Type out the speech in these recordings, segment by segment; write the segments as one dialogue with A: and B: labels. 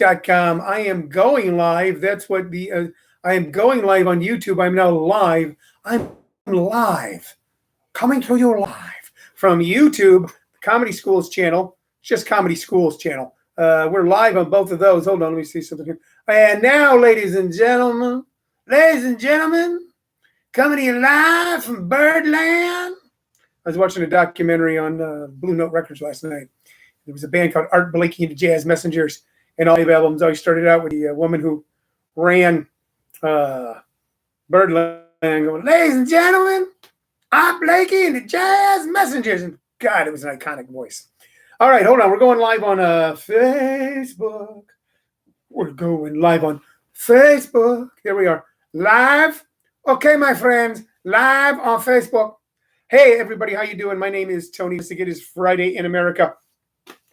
A: Vicich.com. I am going live. That's what I am going live on YouTube. I'm now live. I'm live, coming to you live from YouTube, the Comedy Schools channel. It's just Comedy Schools channel. We're live on both of those. Hold on, let me see something here. And now, ladies and gentlemen, coming to you live from Birdland. I was watching a documentary on Blue Note Records last night. There was a band called Art Blakey and the Jazz Messengers, and all the albums always started out with the woman who ran Birdland going, "Ladies and gentlemen, Art Blakey and the Jazz Messengers." And God, it was an iconic voice. All right, hold on. We're going live on Facebook. We're going live on Facebook. Here we are. Live. Okay, my friends, live on Facebook. Hey, everybody, how you doing? My name is Tony. It is Friday in America,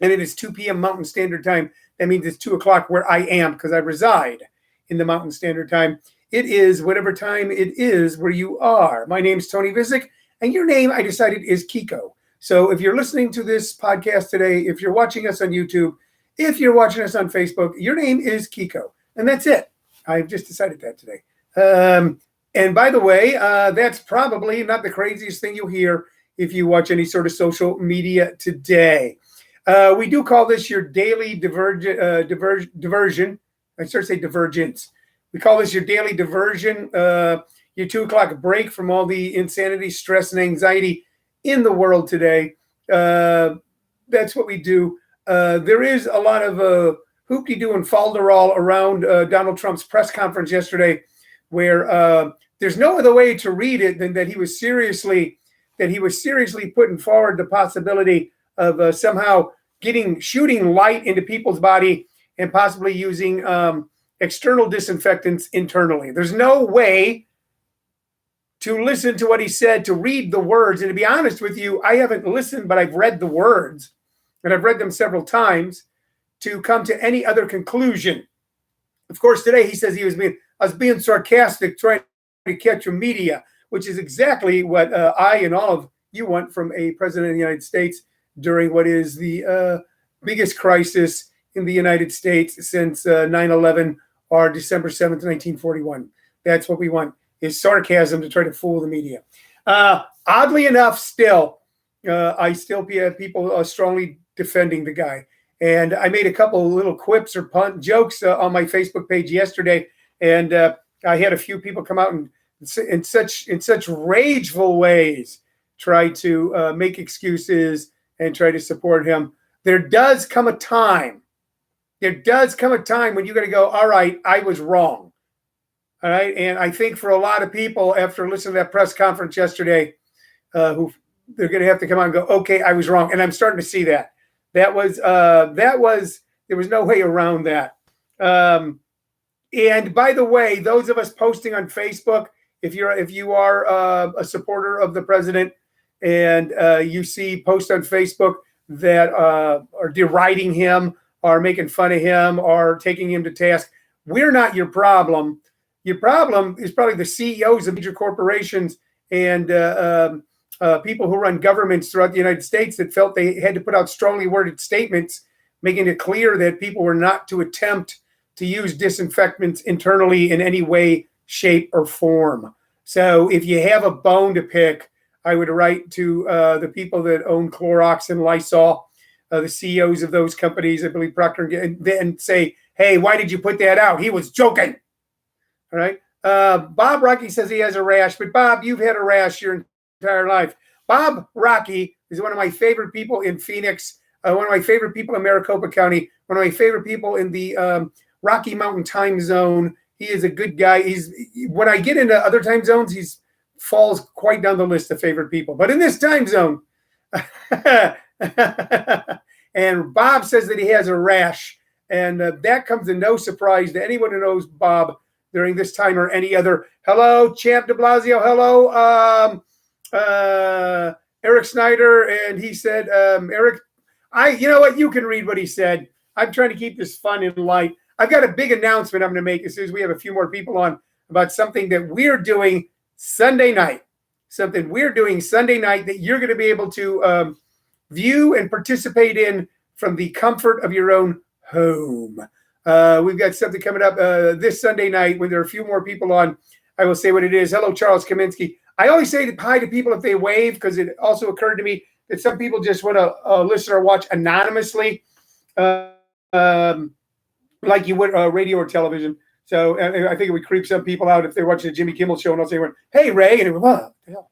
A: and it is 2 p.m. Mountain Standard Time. That means it's 2 o'clock where I am because I reside in the Mountain Standard Time. It is whatever time it is where you are. My name is Tony Vicich, and your name, I decided, is Kiko. So if you're listening to this podcast today, if you're watching us on YouTube, if you're watching us on Facebook, your name is Kiko. And that's it. I've just decided that today. And by the way, that's probably not the craziest thing you'll hear if you watch any sort of social media today. We do call this your daily diversion. I start to say divergence. We call this your daily diversion, your 2 o'clock break from all the insanity, stress, and anxiety in the world today. That's what we do. There is a lot of hoop-de-doo and falderall around Donald Trump's press conference yesterday, where there's no other way to read it than that he was seriously putting forward the possibility of somehow shooting light into people's body and possibly using external disinfectants internally. There's no way to listen to what he said, to read the words. And to be honest with you, I haven't listened, but I've read the words, and I've read them several times to come to any other conclusion. Of course, today he says I was being sarcastic, trying to catch your media, which is exactly what I and all of you want from a president of the United States during what is the biggest crisis in the United States since 9/11 or December 7th, 1941. That's what we want, is sarcasm to try to fool the media. Oddly enough, I still have people strongly defending the guy. And I made a couple little quips or punt jokes on my Facebook page yesterday, and I had a few people come out and in such rageful ways try to make excuses and try to support him. There does come a time when you got to go, all right, I was wrong. All right. And I think for a lot of people after listening to that press conference yesterday, who they're going to have to come out and go, okay, I was wrong. And I'm starting to see that. There was no way around that. And by the way, those of us posting on Facebook, if you are a supporter of the president and you see posts on Facebook that are deriding him or making fun of him or taking him to task, we're not your problem. Your problem is probably the CEOs of major corporations and people who run governments throughout the United States that felt they had to put out strongly worded statements, making it clear that people were not to attempt to use disinfectants internally in any way, shape, or form. So if you have a bone to pick, I would write to the people that own Clorox and Lysol, the CEOs of those companies, I believe Procter & Gamble, and say, hey, why did you put that out? He was joking. All right. Bob Rocky says he has a rash, but Bob, you've had a rash your entire life. Bob Rocky is one of my favorite people in Phoenix, one of my favorite people in Maricopa County, one of my favorite people in the Rocky Mountain time zone. He is a good guy. When I get into other time zones, he falls quite down the list of favorite people. But in this time zone, and Bob says that he has a rash, and that comes to no surprise to anyone who knows Bob during this time or any other. Hello, Champ de Blasio. Hello, Eric Snyder. And he said, Eric, you know what? You can read what he said. I'm trying to keep this fun and light. I've got a big announcement I'm going to make as soon as we have a few more people on about something that we're doing Sunday night. Something we're doing Sunday night that you're going to be able to view and participate in from the comfort of your own home. We've got something coming up this Sunday night when there are a few more people on. I will say what it is. Hello, Charles Kaminsky. I always say hi to people if they wave, because it also occurred to me that some people just want to listen or watch anonymously, like you would radio or television. So I think it would creep some people out if they're watching the Jimmy Kimmel show and I'll say, "Hey, Ray," and what the hell?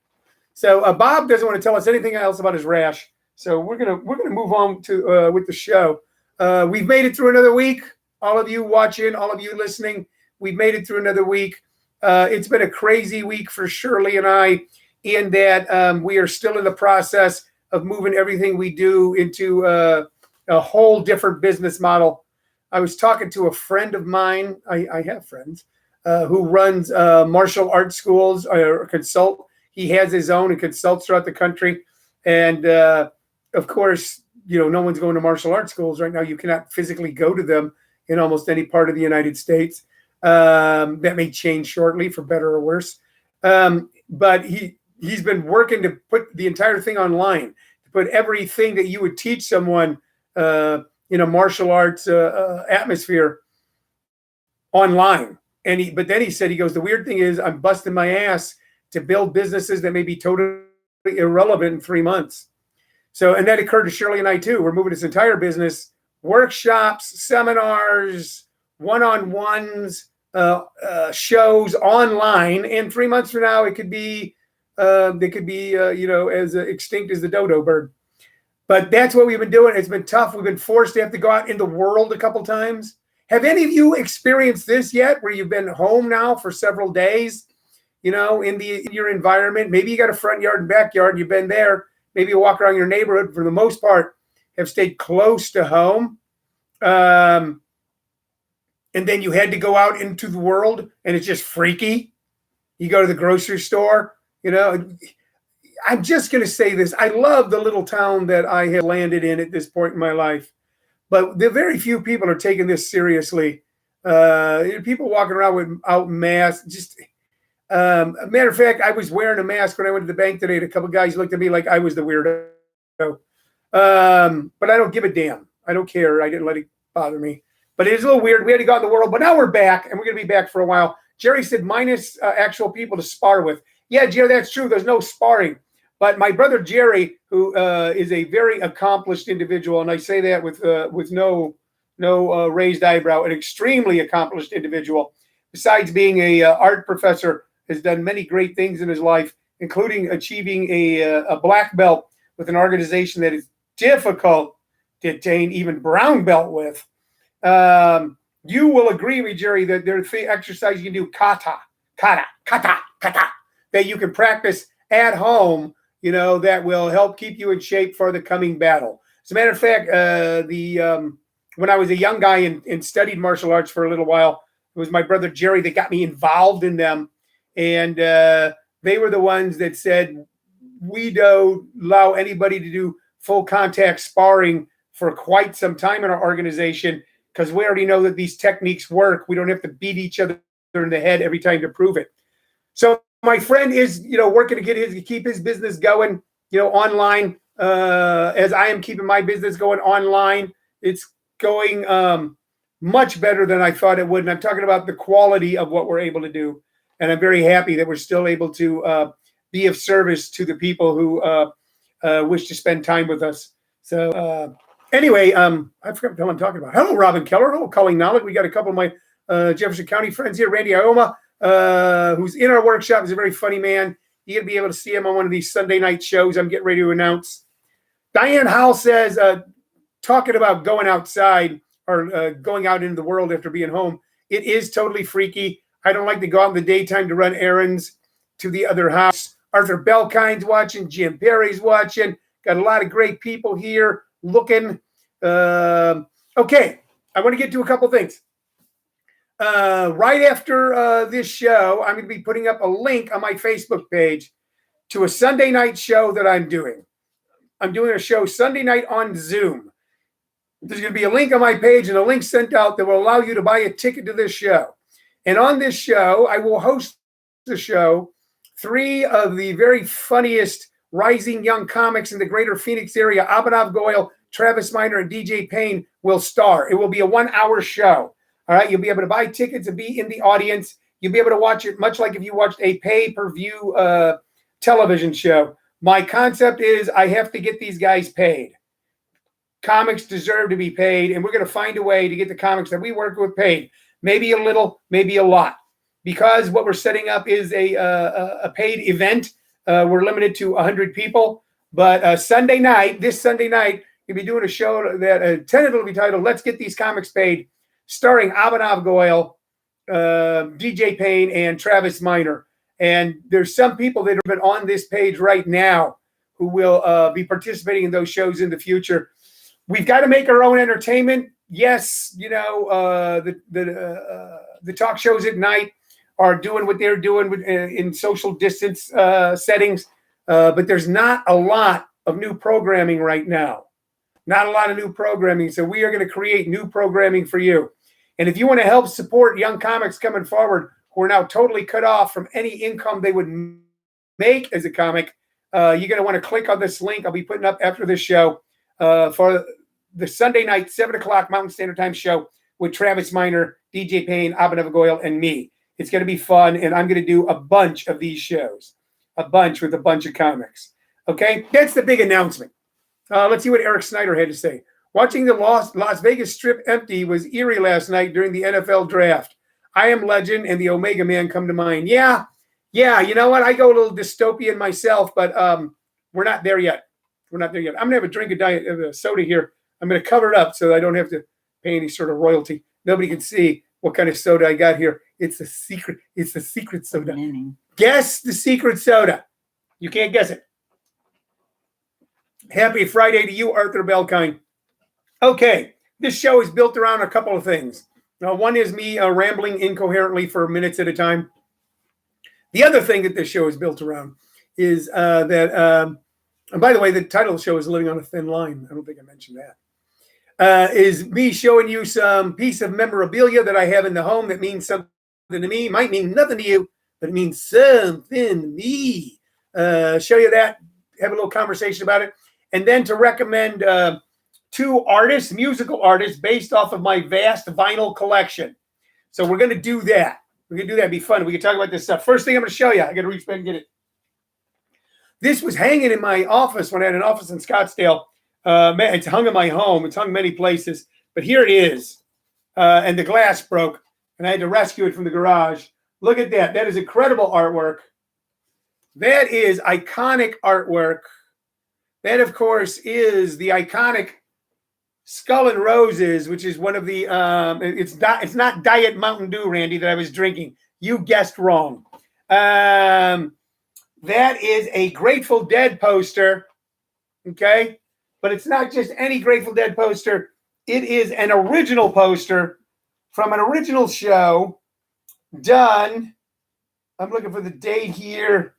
A: So Bob doesn't want to tell us anything else about his rash. So we're gonna move on to with the show. We've made it through another week. All of you watching, all of you listening, we've made it through another week. It's been a crazy week for Shirley and I, in that we are still in the process of moving everything we do into a whole different business model. I was talking to a friend of mine. I have friends who runs martial arts schools or consult. He has his own and consults throughout the country. And of course, no one's going to martial arts schools right now. You cannot physically go to them in almost any part of the United States. That may change shortly, for better or worse. But he's been working to put the entire thing online, to put everything that you would teach someone in a martial arts atmosphere online. But then he said, he goes, the weird thing is I'm busting my ass to build businesses that may be totally irrelevant in 3 months. So, and that occurred to Shirley and I too. We're moving this entire business, workshops, seminars, one-on-ones, shows online. And 3 months from now, it could be, as extinct as the dodo bird. But that's what we've been doing. It's been tough. We've been forced to have to go out in the world a couple times. Have any of you experienced this yet, where you've been home now for several days, in your environment? Maybe you got a front yard and backyard. You've been there. Maybe you walk around your neighborhood. For the most part, have stayed close to home. And then you had to go out into the world, and it's just freaky. You go to the grocery store, I'm just going to say this. I love the little town that I have landed in at this point in my life, but the very few people are taking this seriously. People walking around without masks. A matter of fact, I was wearing a mask when I went to the bank today, and a couple of guys looked at me like I was the weirdo. But I don't give a damn. I don't care. I didn't let it bother me. But it is a little weird. We had to go out in the world, but now we're back, and we're going to be back for a while. Jerry said minus actual people to spar with. Yeah, Jerry, that's true. There's no sparring. But my brother Jerry, who is a very accomplished individual, and I say that with no raised eyebrow, an extremely accomplished individual, besides being a art professor, has done many great things in his life, including achieving a black belt with an organization that is difficult to attain even brown belt with. You will agree with Jerry that there are three exercises you can do, kata, that you can practice at home, that will help keep you in shape for the coming battle. As a matter of fact, when I was a young guy and studied martial arts for a little while, it was my brother Jerry that got me involved in them. And they were the ones that said, we don't allow anybody to do full contact sparring for quite some time in our organization, because we already know that these techniques work. We don't have to beat each other in the head every time to prove it. So my friend is, working to keep his business going, online, as I am keeping my business going online. It's going much better than I thought it would. And I'm talking about the quality of what we're able to do. And I'm very happy that we're still able to be of service to the people who wish to spend time with us. So anyway, I forgot what I'm talking about. Hello, Robin Keller. Hello, Colleen Knowledge. We got a couple of my Jefferson County friends here. Randy Ioma, who's in our workshop, is a very funny man. You're going to be able to see him on one of these Sunday night shows I'm getting ready to announce. Diane Howell says, talking about going outside or going out into the world after being home, it is totally freaky. I don't like to go out in the daytime to run errands to the other house. Arthur Belkind's watching. Jim Perry's watching. Got a lot of great people here looking. Okay, I want to get to a couple things. Right after this show, I'm going to be putting up a link on my Facebook page to a Sunday night show that I'm doing. I'm doing a show Sunday night on Zoom. There's going to be a link on my page and a link sent out that will allow you to buy a ticket to this show. And on this show, I will host the show. 3 of the very funniest rising young comics in the greater Phoenix area, Abhinav Goyal, Travis Miner, and DJ Payne, will star. It will be a 1-hour show. All right, you'll be able to buy tickets and be in the audience. You'll be able to watch it much like if you watched a pay-per-view television show. My concept is I have to get these guys paid. Comics deserve to be paid, and we're going to find a way to get the comics that we work with paid. Maybe a little, maybe a lot. Because what we're setting up is a paid event. We're limited to 100 people. But this Sunday night, we'll be doing a show that tentatively titled Let's Get These Comics Paid, starring Abhinav Goyal, DJ Payne, and Travis Minor. And there's some people that have been on this page right now who will be participating in those shows in the future. We've got to make our own entertainment. Yes, the talk shows at night are doing what they're doing in social distance settings, but there's not a lot of new programming right now. Not a lot of new programming. So we are going to create new programming for you. And if you want to help support young comics coming forward who are now totally cut off from any income they would make as a comic, you're going to want to click on this link I'll be putting up after this show for the Sunday night, 7 o'clock Mountain Standard Time show with Travis Minor, DJ Payne, Abhinav Goyal, and me. It's going to be fun, and I'm going to do a bunch of these shows, a bunch with a bunch of comics. Okay, that's the big announcement. Let's see what Eric Snyder had to say. Watching the Las Vegas Strip empty was eerie last night during the NFL draft. I Am Legend and the Omega Man come to mind. Yeah, you know what? I go a little dystopian myself, but we're not there yet. I'm going to have a drink of soda here. I'm going to cover it up so I don't have to pay any sort of royalty. Nobody can see what kind of soda I got here. It's a secret. It's a secret soda. Guess the secret soda. You can't guess it. Happy Friday to you, Arthur Belkine. Okay, this show is built around a couple of things. One is me rambling incoherently for minutes at a time. The other thing that this show is built around is and by the way, the title of the show is Living on a Thin Line. I don't think I mentioned that. Is me showing you some piece of memorabilia that I have in the home that means something to me. Might mean nothing to you, but it means something to me. Show you that, have a little conversation about it. And then to recommend two artists, musical artists, based off of my vast vinyl collection. So we're going to do that. We're going to do that. It'd be fun. We can talk about this stuff. First thing I'm going to show you, I got to reach back and get it. This was hanging in my office when I had an office in Scottsdale. It's hung in my home. It's hung many places. But here it is. And the glass broke. And I had to rescue it from the garage. Look at that. That is incredible artwork. That is iconic artwork. That, of course, is the iconic Skull and Roses, which is one of the it's not Diet Mountain Dew, Randy, that I was drinking. You guessed wrong. That is a Grateful Dead poster. Okay? But it's not just any Grateful Dead poster. It is an original poster from an original show done. I'm looking for the date here.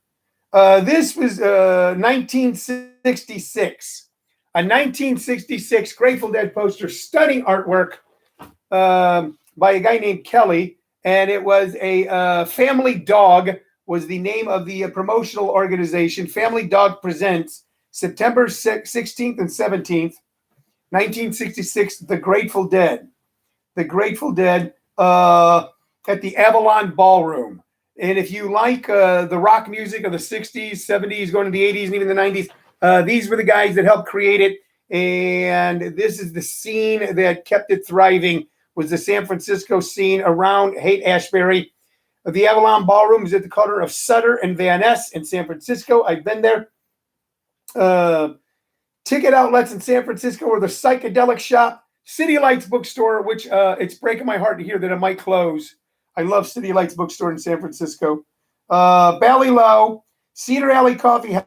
A: This was 1966. A 1966 Grateful Dead poster, stunning artwork by a guy named Kelly. And it was a Family Dog was the name of the promotional organization. Family Dog Presents, September 16th and 17th, 1966, The Grateful Dead. The Grateful Dead at the Avalon Ballroom. And if you like the rock music of the 60s, 70s, going to the 80s, and even the 90s, these were the guys that helped create it. And this is the scene that kept it thriving, was the San Francisco scene around Haight-Ashbury. The Avalon Ballroom is at the corner of Sutter and Van Ness in San Francisco. I've been there. Ticket outlets in San Francisco are the Psychedelic Shop, City Lights Bookstore, which it's breaking my heart to hear that it might close. I love City Lights Bookstore in San Francisco. Ballylow, Cedar Alley Coffee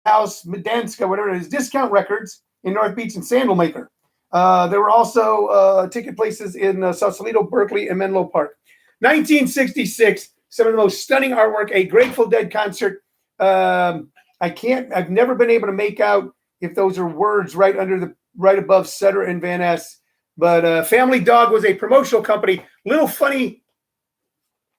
A: House, Medanska, whatever it is, Discount Records in North Beach and Sandalmaker. There were also ticket places in Sausalito, Berkeley, and Menlo Park. 1966, some of the most stunning artwork, a Grateful Dead concert. I've never been able to make out if those are words right above Sutter and Van Ness. But Family Dog was a promotional company. Little funny.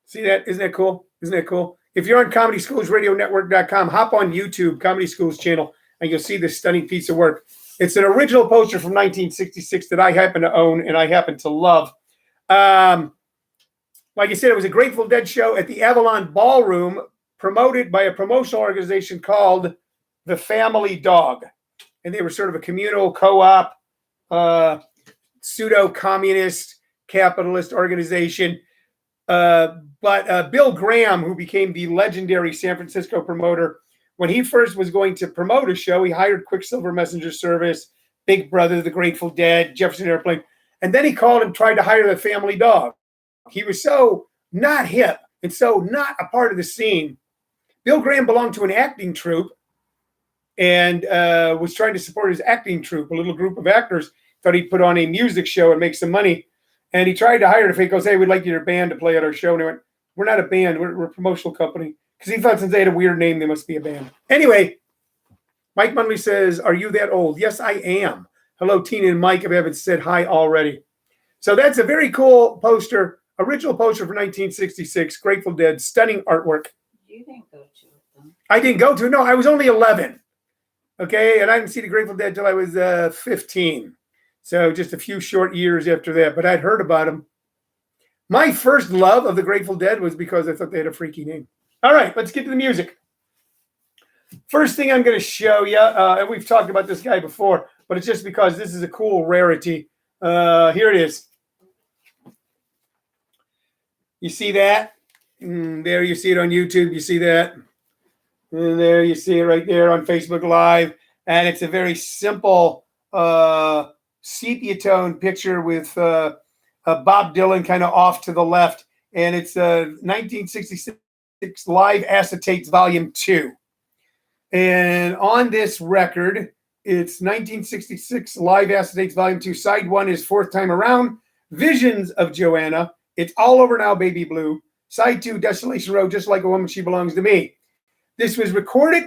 A: See that? Isn't that cool? Isn't that cool? If you're on ComedySchoolsRadioNetwork.com, hop on YouTube, Comedy Schools channel, and you'll see this stunning piece of work. It's an original poster from 1966 that I happen to own and I happen to love. Like I said, it was a Grateful Dead show at the Avalon Ballroom, promoted by a promotional organization called the Family Dog. And they were sort of a communal co-op, pseudo-communist capitalist organization. But Bill Graham, who became the legendary San Francisco promoter, when he first was going to promote a show, he hired Quicksilver Messenger Service, Big Brother, the Grateful Dead, Jefferson Airplane. And then he called and tried to hire the Family Dog. He was so not hip and so not a part of the scene. Bill Graham belonged to an acting troupe and was trying to support his acting troupe, a little group of actors. Thought he'd put on a music show and make some money. And he tried to hire the fake. Goes, hey, we'd like your band to play at our show. And he went, we're not a band. We're a promotional company. Because he thought since they had a weird name, they must be a band. Anyway, Mike Munley says, are you that old? Yes, I am. Hello, Tina and Mike, if I haven't said hi already. So that's a very cool poster, original poster for 1966, Grateful Dead, stunning artwork.
B: You didn't go to it, though.
A: I didn't go to it. No, I was only 11. Okay, and I didn't see the Grateful Dead till I was 15. So just a few short years after that, but I'd heard about them. My first love of the Grateful Dead was because I thought they had a freaky name. All right, let's get to the music. First thing I'm going to show you, and we've talked about this guy before, but it's just because this is a cool rarity. Here it is. You see that? There you see it on YouTube. You see that? And there you see it right there on Facebook Live. And it's a very simple sepia tone picture with Bob Dylan kind of off to the left. And it's 1966 Live Acetates Volume 2. And on this record, it's 1966 Live Acetates Volume 2. Side 1 is Fourth Time Around, Visions of Joanna. It's All Over Now, Baby Blue. Side 2, Desolation Road, Just Like a Woman, She Belongs to Me. This was recorded,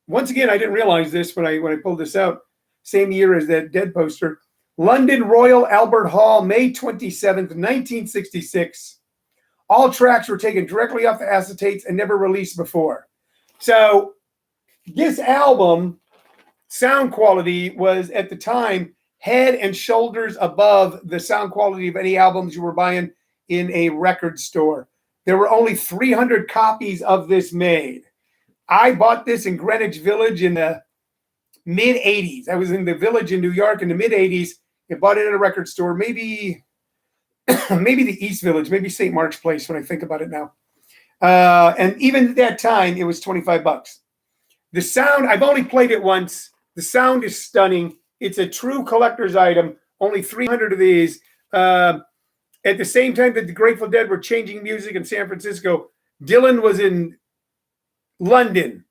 A: once again, I didn't realize this when I pulled this out, same year as that Dead poster. London Royal Albert Hall, May 27th, 1966. All tracks were taken directly off the acetates and never released before. So this album, sound quality was at the time head and shoulders above the sound quality of any albums you were buying in a record store. There were only 300 copies of this made. I bought this in Greenwich Village in the mid-'80s. I was in the Village in New York in the mid-'80s and bought it at a record store, maybe the East Village, maybe St. Mark's Place when I think about it now. And even at that time, it was $25. The sound, I've only played it once. The sound is stunning. It's a true collector's item. Only 300 of these. At the same time that the Grateful Dead were changing music in San Francisco, Dylan was in London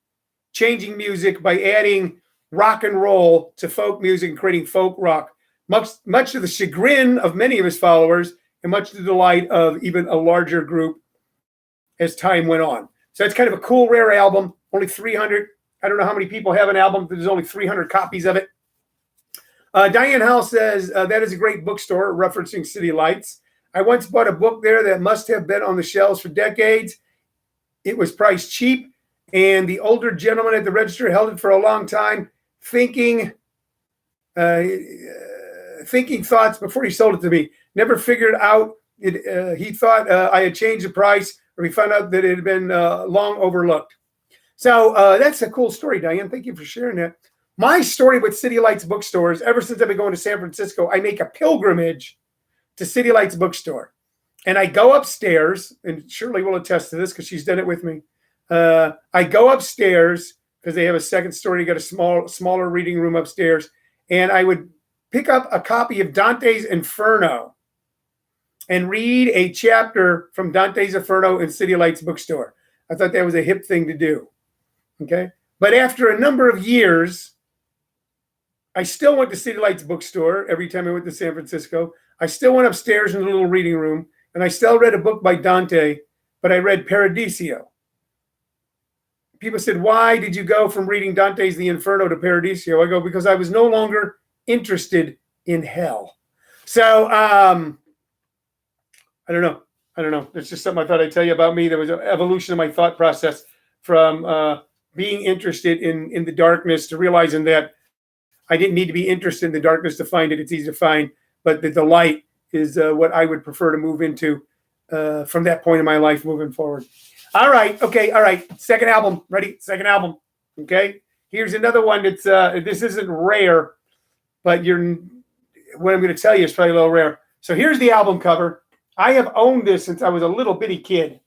A: changing music by adding rock and roll to folk music and creating folk rock, much to the chagrin of many of his followers and much to the delight of even a larger group as time went on. So it's kind of a cool, rare album, only 300. I don't know how many people have an album, but there's only 300 copies of it. Diane Howell says, that is a great bookstore, referencing City Lights. I once bought a book there that must have been on the shelves for decades. It was priced cheap, and the older gentleman at the register held it for a long time, thinking thoughts before he sold it to me. Never figured out it. He thought I had changed the price, or he found out that it had been long overlooked. So that's a cool story, Diane. Thank you for sharing that. My story with City Lights bookstores, ever since I've been going to San Francisco, I make a pilgrimage to City Lights bookstore. And I go upstairs, and Shirley will attest to this because she's done it with me. I go upstairs because they have a second story. You got a smaller reading room upstairs. And I would pick up a copy of Dante's Inferno and read a chapter from Dante's Inferno in City Lights bookstore. I thought that was a hip thing to do. Okay. But after a number of years, I still went to City Lights bookstore every time I went to San Francisco. I still went upstairs in the little reading room, and I still read a book by Dante, but I read Paradiso. People said, why did you go from reading Dante's The Inferno to Paradiso? I go, because I was no longer interested in hell. So, I don't know. It's just something I thought I'd tell you about me. There was an evolution of my thought process from being interested in the darkness to realizing that I didn't need to be interested in the darkness to find it. It's easy to find, but the light what I would prefer to move into from that point in my life moving forward. All right. Okay. All right. Second album. Ready? Second album. Okay. Here's another one that's this isn't rare, but what I'm going to tell you is probably a little rare. So here's the album cover. I have owned this since I was a little bitty kid.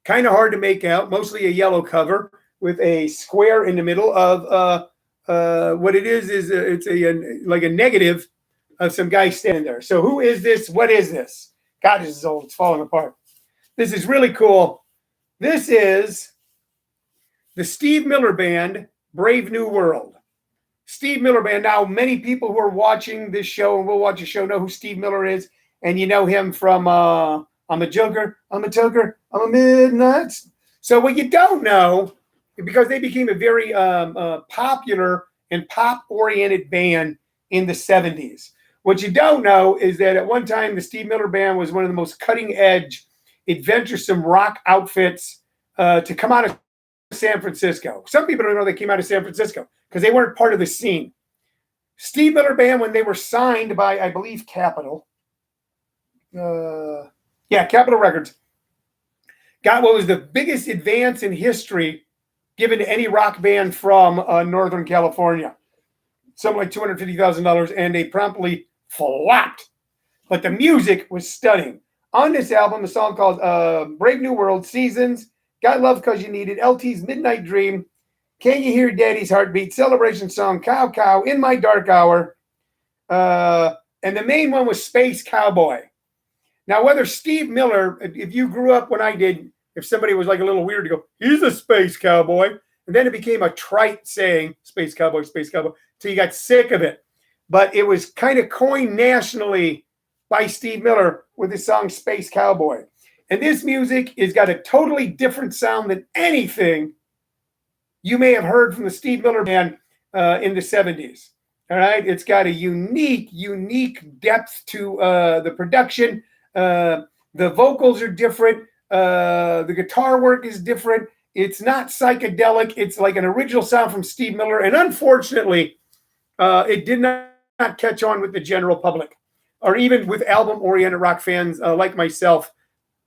A: Kind of hard to make out. Mostly a yellow cover with a square in the middle of what it is it's like a negative of some guy standing there. So who is this? What is this? God, this is old. It's falling apart. This is really cool. This is the Steve Miller Band, Brave New World. Steve Miller Band. Now, many people who are watching this show and will watch the show know who Steve Miller is. And you know him from I'm a Joker, I'm a Toker, I'm a Midnight. So what you don't know, because they became a very popular and pop-oriented band in the 70s. What you don't know is that at one time, the Steve Miller Band was one of the most cutting-edge, adventuresome rock outfits to come out of San Francisco. Some people don't know they came out of San Francisco because they weren't part of the scene. Steve Miller Band, when they were signed by, I believe, Capitol, Capitol Records, got what was the biggest advance in history given to any rock band from Northern California. Something like $250,000, and they promptly flopped. But the music was stunning. On this album, a song called Brave New World, Seasons, Got Love Cause You Need It, LT's Midnight Dream, Can You Hear Daddy's Heartbeat, Celebration Song, Cow Cow, In My Dark Hour, and the main one was Space Cowboy. Now, whether Steve Miller, if you grew up when I did, if somebody was like a little weird to go, he's a space cowboy, and then it became a trite saying, space cowboy, so you got sick of it. But it was kind of coined nationally by Steve Miller with his song Space Cowboy. And this music has got a totally different sound than anything you may have heard from the Steve Miller Band in the 70s. All right. It's got a unique depth to the production. The vocals are different. The guitar work is different. It's not psychedelic. It's like an original sound from Steve Miller. And unfortunately, it did not catch on with the general public or even with album-oriented rock fans like myself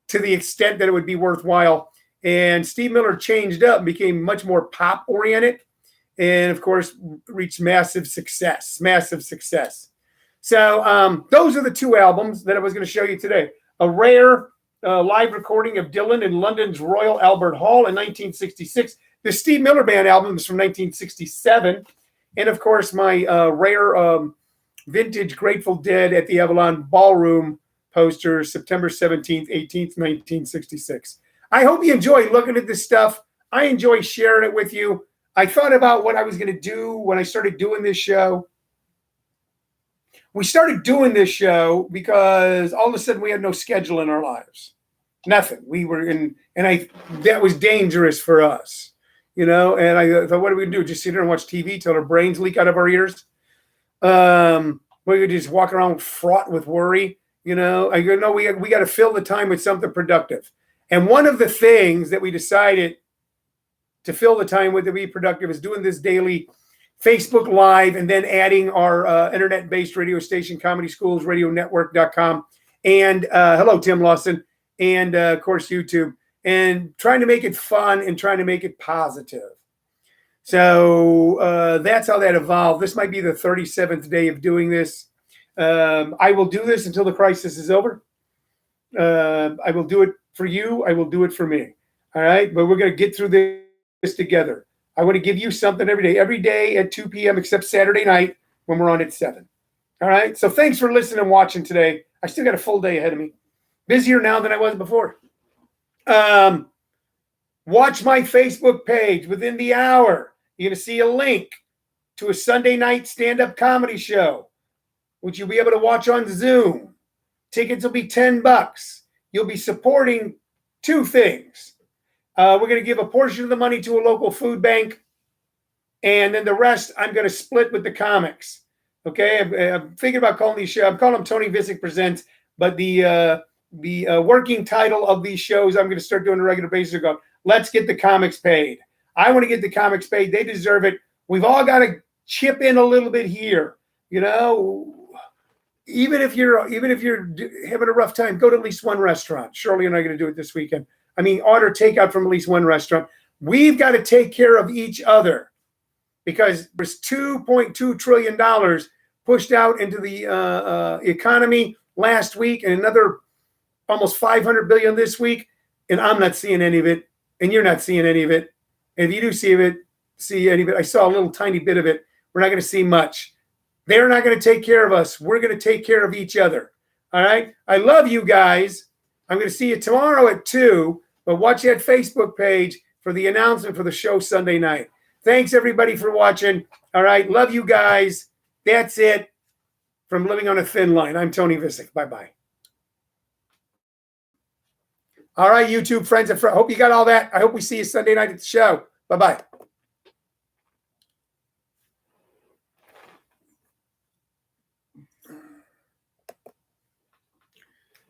A: to the extent that it would be worthwhile. And Steve Miller changed up and became much more pop-oriented and, of course, reached massive success. So those are the two albums that I was going to show you today. A rare live recording of Dylan in London's Royal Albert Hall in 1966. The Steve Miller Band album is from 1967. And, of course, my rare vintage Grateful Dead at the Avalon Ballroom poster, September 17th, 18th, 1966. I hope you enjoy looking at this stuff. I enjoy sharing it with you. I thought about what I was going to do when I started doing this show. We started doing this show because all of a sudden we had no schedule in our lives. Nothing. We were in, and that was dangerous for us, you know. And I thought, what are we gonna do? Just sit there and watch TV till our brains leak out of our ears? We could just walk around fraught with worry, you know. I go, no, we got to fill the time with something productive. And one of the things that we decided to fill the time with to be productive is doing this daily Facebook Live and then adding our internet-based radio station, Comedy Schools, radionetwork.com, and hello, Tim Lawson, and, of course, YouTube, and trying to make it fun and trying to make it positive. So that's how that evolved. This might be the 37th day of doing this. I will do this until the crisis is over. I will do it for you. I will do it for me. All right? But we're going to get through this together. I want to give you something every day at 2 p.m. except Saturday night when we're on at 7. All right? So thanks for listening and watching today. I still got a full day ahead of me. Busier now than I was before. Watch my Facebook page within the hour. You're going to see a link to a Sunday night stand-up comedy show, which you'll be able to watch on Zoom. Tickets will be $10. You'll be supporting two things. We're going to give a portion of the money to a local food bank, and then the rest I'm going to split with the comics. Okay, I'm thinking about calling these shows. I'm calling them Tony Vicich Presents, but the working title of these shows I'm going to start doing on a regular basis. Go, let's get the comics paid. I want to get the comics paid. They deserve it. We've all got to chip in a little bit here. You know, even if you're having a rough time, go to at least one restaurant. Shirley and I are going to do it this weekend. I mean, order takeout from at least one restaurant. We've got to take care of each other because there's $2.2 trillion pushed out into the economy last week and another almost 500 billion this week. And I'm not seeing any of it. And you're not seeing any of it. And if you do see any of it, I saw a little tiny bit of it. We're not going to see much. They're not going to take care of us. We're going to take care of each other. All right. I love you guys. I'm going to see you tomorrow at 2, but watch that Facebook page for the announcement for the show Sunday night. Thanks everybody for watching. All right. Love you guys. That's it from Living on a Thin Line. I'm Tony Vicich. Bye-bye. All right, YouTube friends. I hope you got all that. I hope we see you Sunday night at the show. Bye-bye.